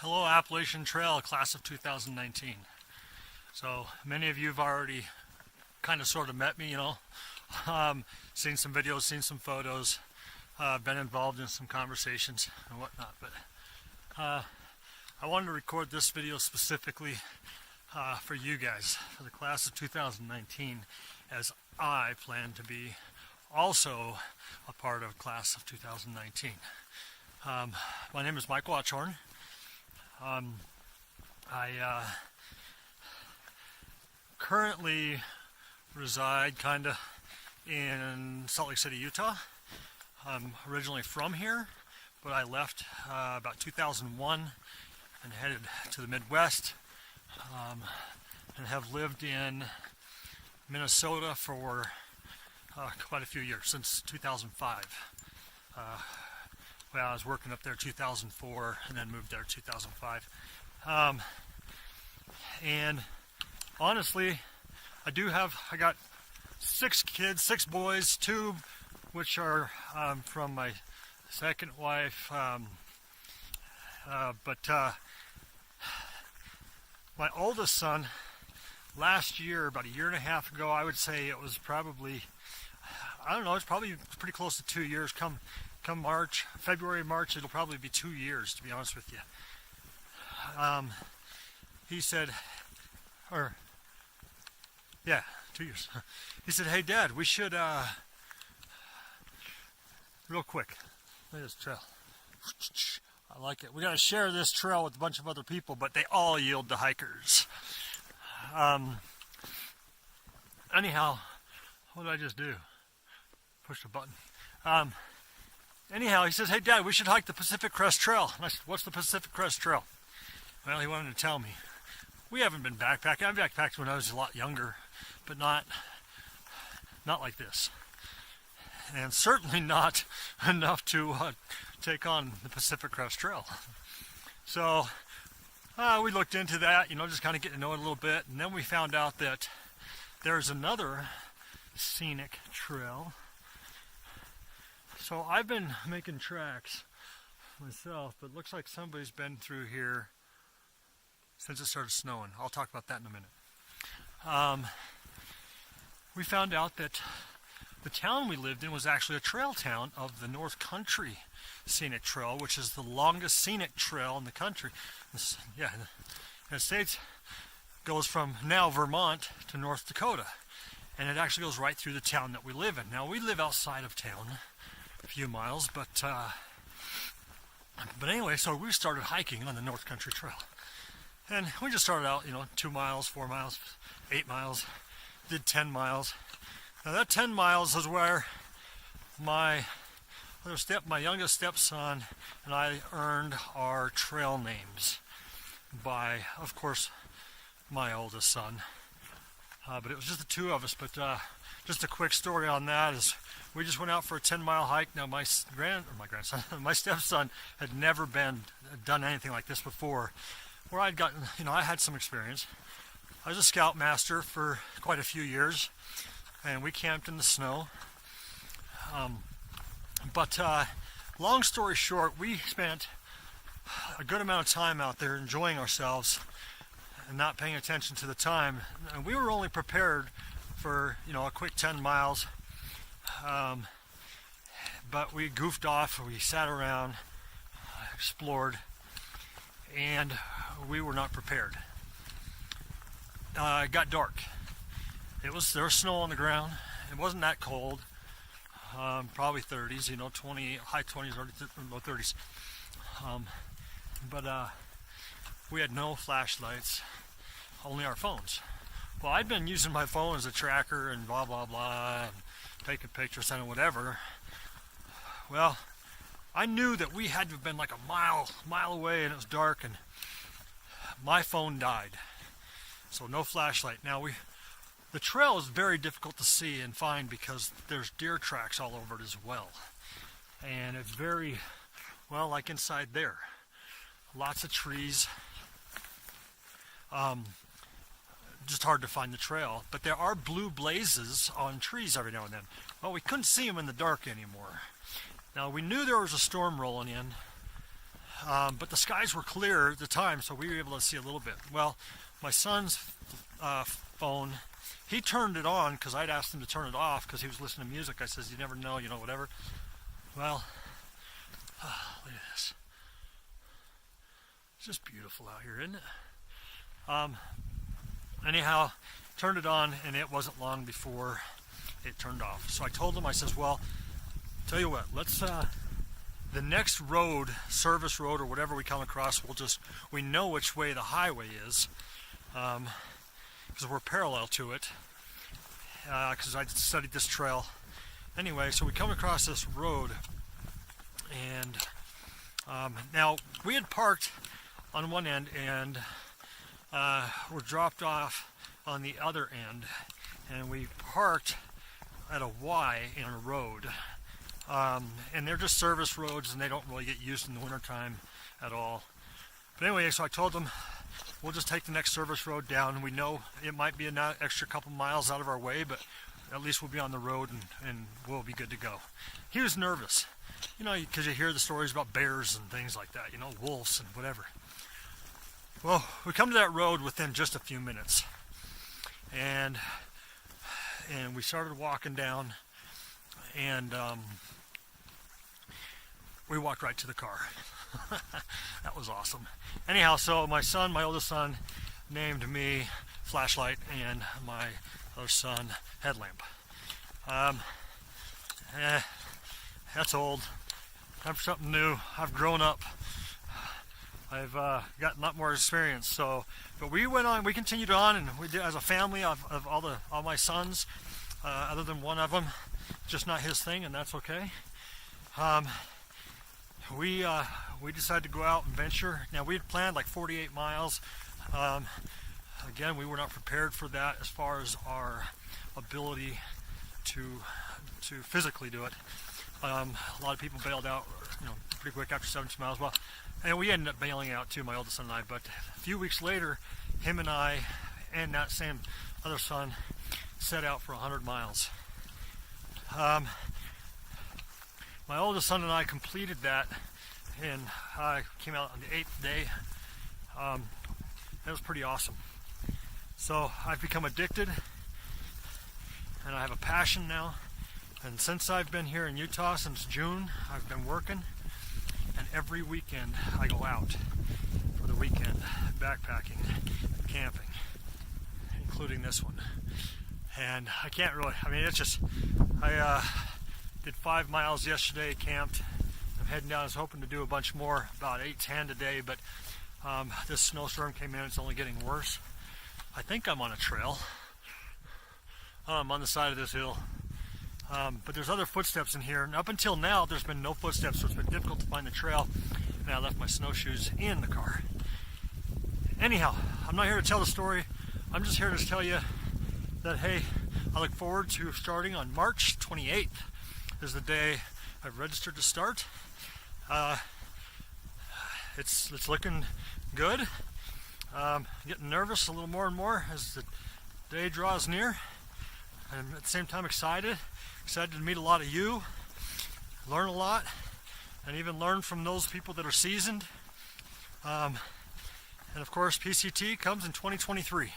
Hello Appalachian Trail, class of 2019. So many of you have already kind of sort of met me, seen some videos, seen some photos, been involved in some conversations and whatnot. But I wanted to record this video specifically for you guys, for the class of 2019, as I plan to be also a part of class of 2019. My name is Mike Watchhorn. I currently reside kind of in Salt Lake City, Utah. I'm originally from here, but I left about 2001 and headed to the Midwest, and have lived in Minnesota for quite a few years, since 2005. Well, I was working up there 2004 and then moved there 2005. And honestly, I got 6 kids, 6 boys, 2 which are from my second wife. But my oldest son, last year, about a year and a half ago, I would say it was probably, I don't know, it's probably pretty close to 2 years. Come March, February, March, it'll probably be 2 years, to be honest with you. He said, 2 years. He said, "Hey Dad, we should, real quick, look at this trail. I like it. We gotta share this trail with a bunch of other people, but they all yield to hikers." Anyhow, what did I just do? Push the button. Anyhow, he says, "Hey Dad, we should hike the Pacific Crest Trail." And I said, "What's the Pacific Crest Trail?" Well, he wanted to tell me. We haven't been backpacking. I backpacked when I was a lot younger, but not like this. And certainly not enough to take on the Pacific Crest Trail. So we looked into that, just kind of getting to know it a little bit. And then we found out that there's another scenic trail. So I've been making tracks myself, but it looks like somebody's been through here since it started snowing. I'll talk about that in a minute. We found out that the town we lived in was actually a trail town of the North Country Scenic Trail, which is the longest scenic trail in the country. The United States goes from now Vermont to North Dakota, and it actually goes right through the town that we live in. Now we live outside of town a few miles, but anyway, so we started hiking on the North Country Trail. And we just started out, 2 miles, 4 miles, 8 miles, did 10 miles. Now that 10 miles is where my youngest stepson and I earned our trail names by, of course, my oldest son. But it was just the 2 of us. But just a quick story on that is we just went out for a 10-mile hike. Now my grandson, my stepson had never done anything like this before. Where I'd gotten, I had some experience. I was a scoutmaster for quite a few years, and we camped in the snow. But long story short, we spent a good amount of time out there enjoying ourselves and not paying attention to the time. And we were only prepared for, a quick 10 miles. But we goofed off, we sat around, explored, and we were not prepared. It got dark. There was snow on the ground. It wasn't that cold. Probably 30s, 20, high 20s, low 30s. But we had no flashlights, only our phones. Well, I'd been using my phone as a tracker and blah blah blah, and taking pictures and whatever. Well, I knew that we had to have been like a mile away, and it was dark, and my phone died. So no flashlight. Now the trail is very difficult to see and find because there's deer tracks all over it as well. And it's very, like inside there. Lots of trees. Just hard to find the trail. But there are blue blazes on trees every now and then. Well, we couldn't see them in the dark anymore. Now we knew there was a storm rolling in, but the skies were clear at the time, so we were able to see a little bit. Well, my son's phone, he turned it on because I'd asked him to turn it off because he was listening to music. I says, you never know, whatever. Well, look at this. It's just beautiful out here, isn't it? Anyhow, turned it on, and it wasn't long before it turned off. So I told him, I says, well, tell you what, let's the next road, service road or whatever we come across, we know which way the highway is, because we're parallel to it, because I studied this trail. Anyway, so we come across this road, and now we had parked on one end and were dropped off on the other end, and we parked at a Y in a road. And they're just service roads, and they don't really get used in the wintertime at all. But anyway, so I told them, we'll just take the next service road down. We know it might be an extra couple miles out of our way, but at least we'll be on the road, and we'll be good to go. He was nervous, because you hear the stories about bears and things like that, wolves and whatever. Well, we come to that road within just a few minutes, and we started walking down, and we walked right to the car. That was awesome. Anyhow, so my oldest son, named me Flashlight, and my other son Headlamp. That's old. Time for something new. I've grown up. I've gotten a lot more experience. So, but we went on. We continued on, and we did as a family of all my sons, other than one of them, just not his thing, and that's okay. We decided to go out and venture. Now, we had planned like 48 miles. Again, we were not prepared for that as far as our ability to physically do it. A lot of people bailed out, pretty quick after 17 miles. Well, and we ended up bailing out too, my oldest son and I. But a few weeks later, him and I, and that same other son, set out for 100 miles. My oldest son and I completed that, and I came out on the 8th day. That was pretty awesome. So I've become addicted, and I have a passion now. And since I've been here in Utah since June, I've been working, and every weekend I go out for the weekend, backpacking, camping, including this one. And I can't really, it's just, I did 5 miles yesterday, camped. I'm heading down, I was hoping to do a bunch more, about 8-10 today, but this snowstorm came in, it's only getting worse. I think I'm on a trail. I'm on the side of this hill. But there's other footsteps in here, and up until now there's been no footsteps, so it's been difficult to find the trail, and I left my snowshoes in the car. Anyhow, I'm not here to tell the story. I'm just here to tell you that, hey, I look forward to starting on March 28th. Is the day I've registered to start. It's looking good. Getting nervous a little more and more as the day draws near. I'm at the same time excited to meet a lot of you, learn a lot, and even learn from those people that are seasoned. And of course, PCT comes in 2023.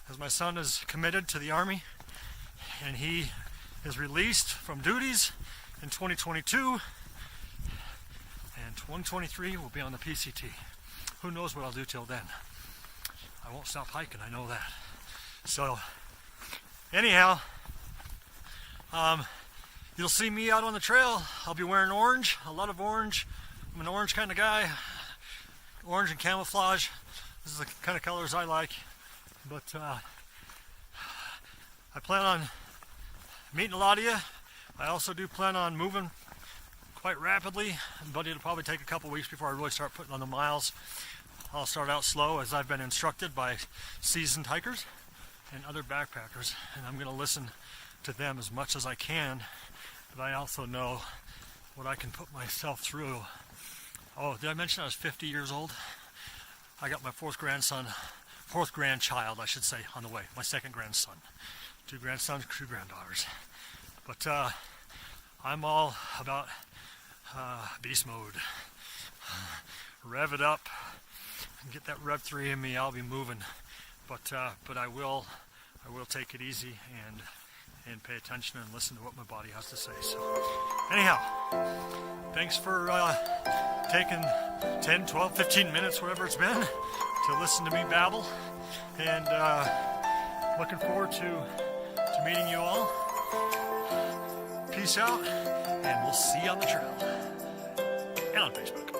As my son is committed to the Army, and he is released from duties in 2022, and 2023 will be on the PCT. Who knows what I'll do till then? I won't stop hiking, I know that. So, anyhow, you'll see me out on the trail. I'll be wearing orange, a lot of orange. I'm an orange kind of guy. Orange and camouflage. This is the kind of colors I like. But I plan on meeting a lot of you. I also do plan on moving quite rapidly, but it'll probably take a couple weeks before I really start putting on the miles. I'll start out slow, as I've been instructed by seasoned hikers and other backpackers, and I'm going to listen to them as much as I can, but I also know what I can put myself through. Oh, did I mention I was 50 years old? I got my fourth grandchild, I should say, on the way. My second grandson. 2 grandsons, 2 granddaughters. But I'm all about beast mode. Rev it up and get that Rev 3 in me. I'll be moving, but I will take it easy and pay attention and listen to what my body has to say. So anyhow, thanks for taking 10, 12, 15 minutes, whatever it's been, to listen to me babble, and looking forward to meeting you all. Peace out, and we'll see you on the trail and on Facebook.